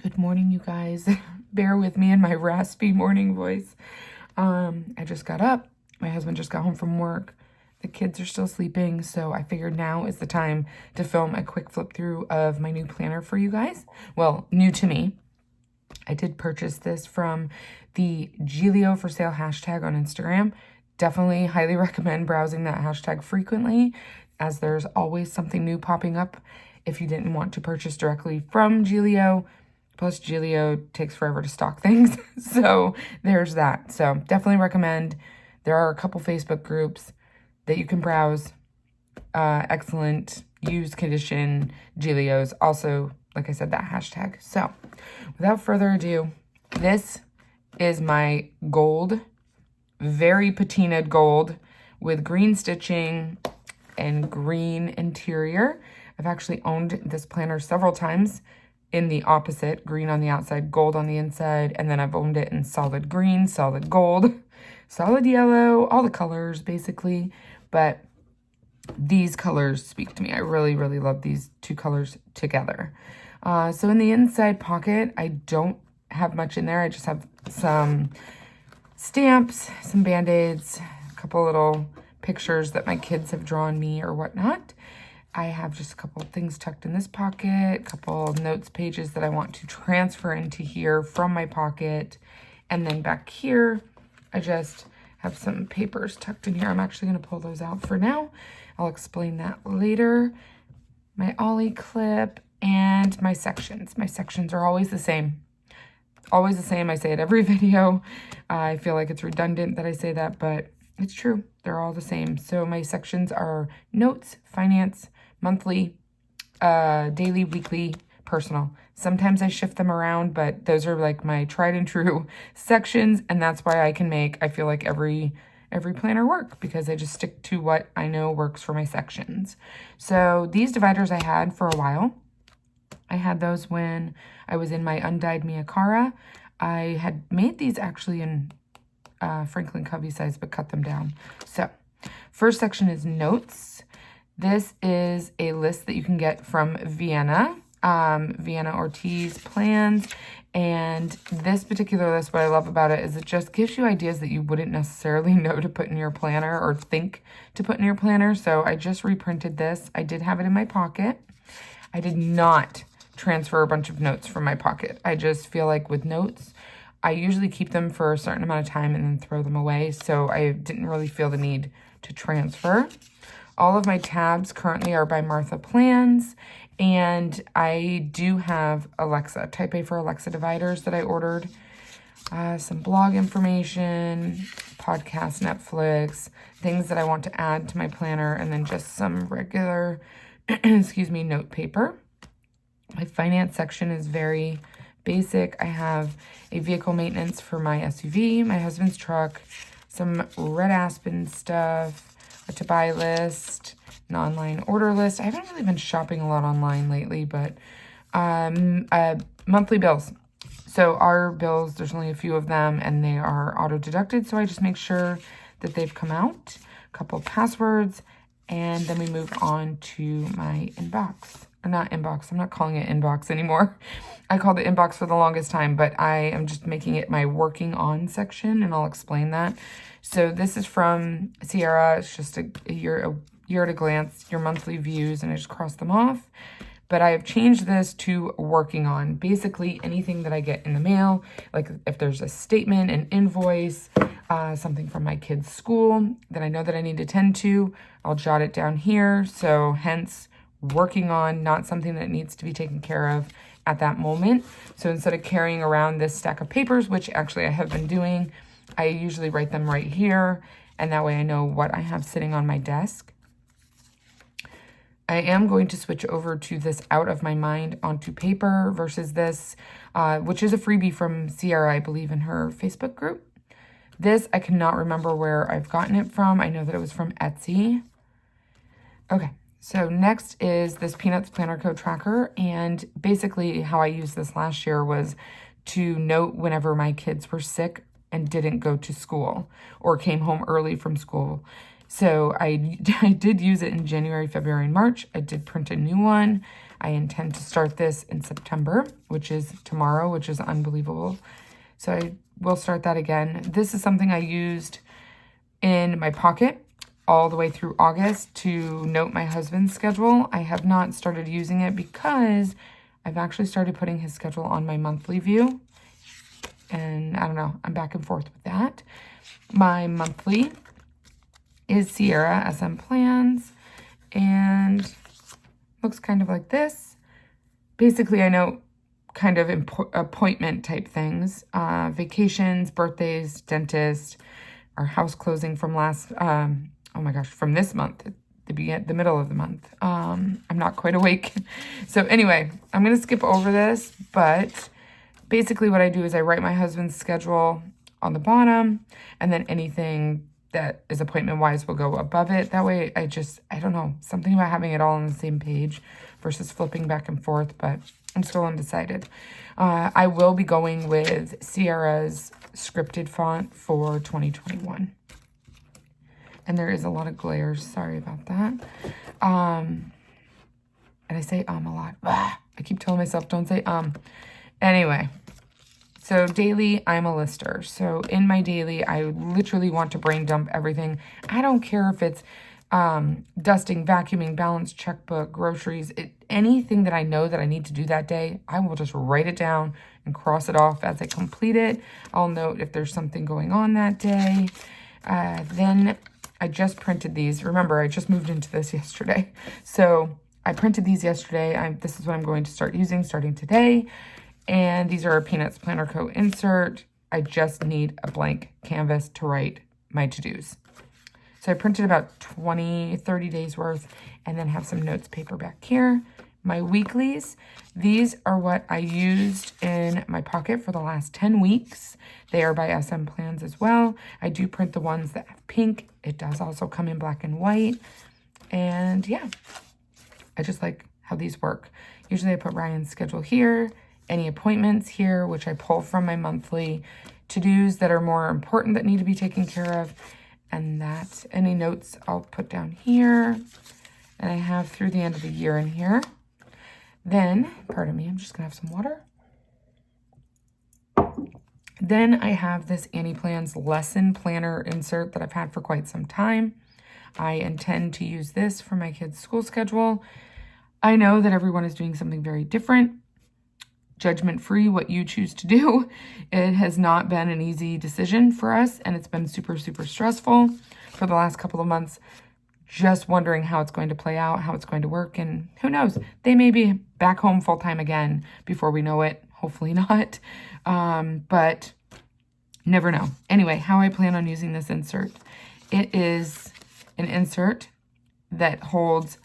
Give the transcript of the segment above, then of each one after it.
Good morning, you guys. Bear with me in my raspy morning voice. I just got up. My husband just got home from work. The kids are still sleeping, so I figured now is the time to film a quick flip through of my new planner for you guys. Well, new to me. I did purchase this from the Gillio for sale hashtag on Instagram. Definitely highly recommend browsing that hashtag frequently, as there's always something new popping up if you didn't want to purchase directly from Gillio. Plus, Gillio takes forever to stock things, so there's that. So definitely recommend. There are a couple Facebook groups that you can browse. Excellent used condition Gillios. Also, like I said, that hashtag. So without further ado, this is my gold, very patinaed gold with green stitching and green interior. I've actually owned this planner several times in the opposite, green on the outside, gold on the inside, and then I've owned it in solid green, solid gold, solid yellow, all the colors basically, but these colors speak to me. I really, really love these two colors together. So in the inside pocket, I don't have much in there. I just have some stamps, some Band-Aids, a couple little pictures that my kids have drawn me or whatnot. I have just a couple of things tucked in this pocket, a couple of notes pages that I want to transfer into here from my pocket. And then back here, I just have some papers tucked in here. I'm actually going to pull those out for now. I'll explain that later. My ollie clip and my sections. My sections are always the same. Always the same. I say it every video. I feel like it's redundant that I say that, but it's true. They're all the same. So my sections are notes, finance, monthly, daily, weekly, personal. Sometimes I shift them around, but those are like my tried and true sections. And that's why I feel like every planner work, because I just stick to what I know works for my sections. So these dividers I had for a while. I had those when I was in my undyed Miakara. I had made these actually in Franklin Covey size, but cut them down. So first section is notes. This is a list that you can get from Vienna, Vienna Ortiz plans. And this particular list, what I love about it is it just gives you ideas that you wouldn't necessarily know to put in your planner or think to put in your planner. So I just reprinted this. I did have it in my pocket. I did not transfer a bunch of notes from my pocket. I just feel like with notes, I usually keep them for a certain amount of time and then throw them away. So I didn't really feel the need to transfer. All of my tabs currently are by Martha Plans. And I do have Alexa, Type A for Alexa dividers that I ordered. Some blog information, podcast, Netflix, things that I want to add to my planner, and then just some regular, note paper. My finance section is very basic. I have a vehicle maintenance for my SUV, my husband's truck, some Red Aspen stuff, a to buy list, an online order list. I haven't really been shopping a lot online lately, but monthly bills. So our bills, there's only a few of them and they are auto deducted. So I just make sure that they've come out, a couple of passwords, and then we move on to my inbox. Or not inbox, I'm not calling it inbox anymore. I called it inbox for the longest time, but I am just making it my working on section, and I'll explain that. So this is from Sierra. It's just a year at a glance, your monthly views, and I just cross them off. But I have changed this to working on. Basically anything that I get in the mail, like if there's a statement, an invoice, something from my kids' school that I know that I need to tend to, I'll jot it down here. So hence working on, not something that needs to be taken care of at that moment. So instead of carrying around this stack of papers, which actually I have been doing, I usually write them right here. And that way I know what I have sitting on my desk. I am going to switch over to this out of my mind onto paper versus this, which is a freebie from Sierra, I believe, in her Facebook group. This, I cannot remember where I've gotten it from. I know that it was from Etsy. Okay, so next is this Peanuts Planner Code Tracker. And basically how I used this last year was to note whenever my kids were sick and didn't go to school or came home early from school. So I did use it in January, February, and March. I did print a new one. I intend to start this in September, which is tomorrow, which is unbelievable. So I will start that again. This is something I used in my pocket all the way through August to note my husband's schedule. I have not started using it because I've actually started putting his schedule on my monthly view. And I don't know, I'm back and forth with that. My monthly is Sierra SM Plans, and looks kind of like this. Basically, I know kind of appointment type things, vacations, birthdays, dentist, our house closing from from this month, the middle of the month. I'm not quite awake. So anyway, I'm going to skip over this, but basically what I do is I write my husband's schedule on the bottom, and then anything that is appointment-wise will go above it. That way I don't know, something about having it all on the same page versus flipping back and forth, but I'm still undecided. I will be going with Sierra's scripted font for 2021. And there is a lot of glare, sorry about that. And I say a lot. I keep telling myself, don't say Anyway. So daily, I'm a lister. So in my daily, I literally want to brain dump everything. I don't care if it's dusting, vacuuming, balance, checkbook, groceries, anything that I know that I need to do that day, I will just write it down and cross it off as I complete it. I'll note if there's something going on that day. Then I just printed these. Remember, I just moved into this yesterday. So I printed these yesterday. This is what I'm going to start using starting today. And these are a Peanuts Planner Co. insert. I just need a blank canvas to write my to-dos. So I printed about 30 days worth, and then have some notes paper back here. My weeklies, these are what I used in my pocket for the last 10 weeks. They are by SM Plans as well. I do print the ones that have pink. It does also come in black and white. And yeah, I just like how these work. Usually I put Ryan's schedule here, any appointments here, which I pull from my monthly to-dos that are more important that need to be taken care of. And that any notes I'll put down here. And I have through the end of the year in here. Then, pardon me, I'm just gonna have some water. Then I have this Annie Plans lesson planner insert that I've had for quite some time. I intend to use this for my kids' school schedule. I know that everyone is doing something very different. Judgment-free, what you choose to do. It has not been an easy decision for us, and it's been super, super stressful for the last couple of months, just wondering how it's going to play out, how it's going to work, and who knows, they may be back home full-time again before we know it. Hopefully not, but never know. Anyway, how I plan on using this insert. It is an insert that holds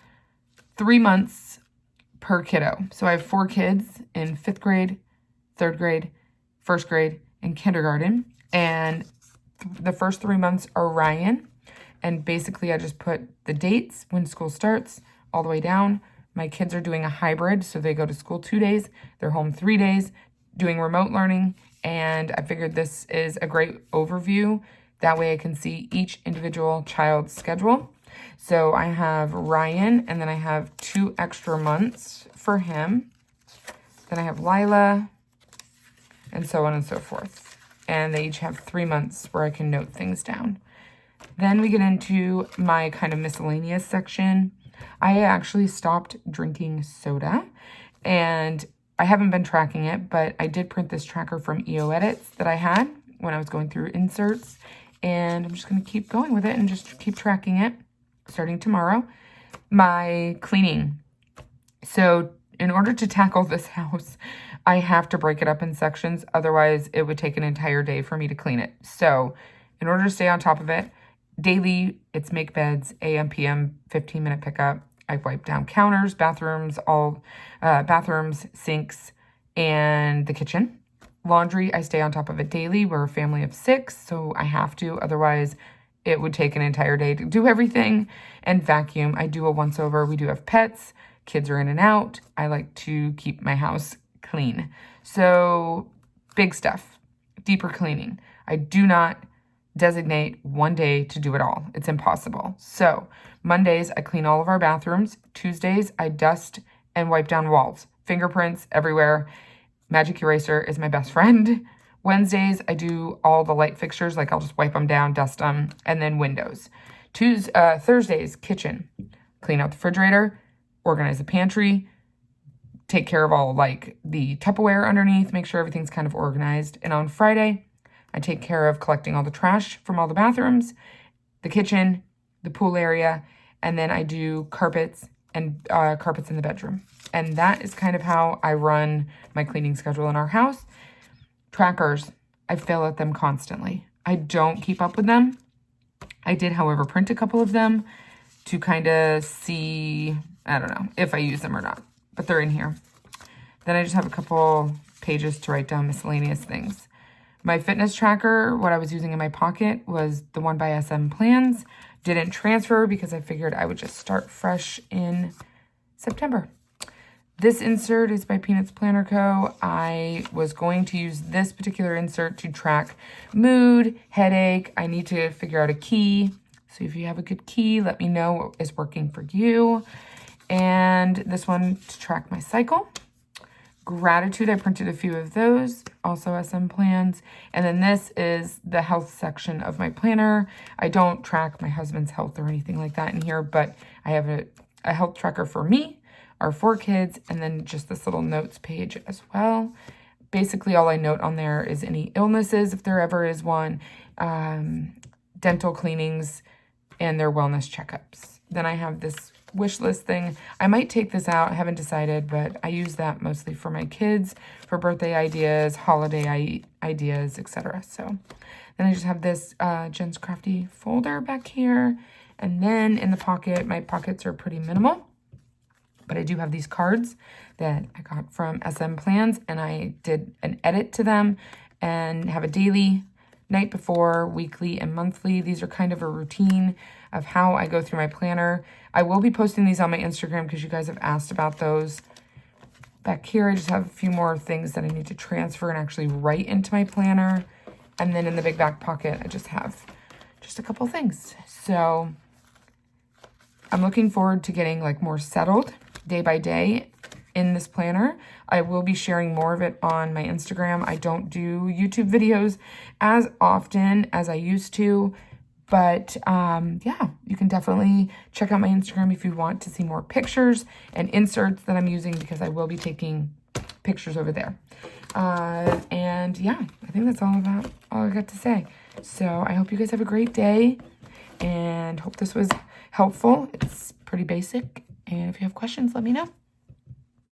3 months per kiddo. So I have 4 kids in 5th grade, 3rd grade, 1st grade, and kindergarten. And the first 3 months are Ryan. And basically I just put the dates when school starts all the way down. My kids are doing a hybrid, so they go to school 2 days, they're home 3 days, doing remote learning. And I figured this is a great overview. That way I can see each individual child's schedule. So I have Ryan, and then I have 2 extra months for him. Then I have Lila, and so on and so forth. And they each have 3 months where I can note things down. Then we get into my kind of miscellaneous section. I actually stopped drinking soda, and I haven't been tracking it, but I did print this tracker from EO Edits that I had when I was going through inserts. And I'm just going to keep going with it and just keep tracking it. Starting tomorrow, my cleaning. So in order to tackle this house, I have to break it up in sections. Otherwise, it would take an entire day for me to clean it. So in order to stay on top of it, daily, it's make beds, AM, PM, 15-minute pickup. I wipe down counters, bathrooms, bathrooms, sinks, and the kitchen. Laundry, I stay on top of it daily. We're a family of 6, so I have to. Otherwise, it would take an entire day to do everything. And vacuum, I do a once over. We do have pets. Kids are in and out. I like to keep my house clean. So big stuff, deeper cleaning. I do not designate one day to do it all. It's impossible. So Mondays, I clean all of our bathrooms. Tuesdays, I dust and wipe down walls. Fingerprints everywhere. Magic eraser is my best friend. Wednesdays, I do all the light fixtures. Like I'll just wipe them down, dust them, and then windows. Thursdays, kitchen. Clean out the refrigerator, organize the pantry, take care of all like the Tupperware underneath, make sure everything's kind of organized. And on Friday, I take care of collecting all the trash from all the bathrooms, the kitchen, the pool area, and then I do carpets and carpets in the bedroom. And that is kind of how I run my cleaning schedule in our house. Trackers, I fail at them constantly. I don't keep up with them. I did, however, print a couple of them to kind of see, I don't know, if I use them or not, but they're in here. Then I just have a couple pages to write down miscellaneous things. My fitness tracker, what I was using in my pocket, was the one by SM Plans. Didn't transfer because I figured I would just start fresh in September. This insert is by Peanuts Planner Co. I was going to use this particular insert to track mood, headache. I need to figure out a key. So if you have a good key, let me know what is working for you. And this one to track my cycle. Gratitude, I printed a few of those, also SM Plans. And then this is the health section of my planner. I don't track my husband's health or anything like that in here, but I have a health tracker for me, our 4 kids, and then just this little notes page as well. Basically, all I note on there is any illnesses, if there ever is one, dental cleanings, and their wellness checkups. Then I have this wish list thing. I might take this out. I haven't decided, but I use that mostly for my kids, for birthday ideas, holiday ideas, etc. So then I just have this Jen's Crafty folder back here. And then in the pocket, my pockets are pretty minimal, but I do have these cards that I got from SM Plans, and I did an edit to them and have a daily, night before, weekly, and monthly. These are kind of a routine of how I go through my planner. I will be posting these on my Instagram because you guys have asked about those. Back here, I just have a few more things that I need to transfer and actually write into my planner. And then in the big back pocket, I just have just a couple things. So I'm looking forward to getting like more settled day by day in this planner. I will be sharing more of it on my Instagram. I don't do YouTube videos as often as I used to, but yeah, you can definitely check out my Instagram if you want to see more pictures and inserts that I'm using, because I will be taking pictures over there. And yeah, I think that's all I got to say. So I hope you guys have a great day and hope this was helpful. It's pretty basic. And if you have questions, let me know.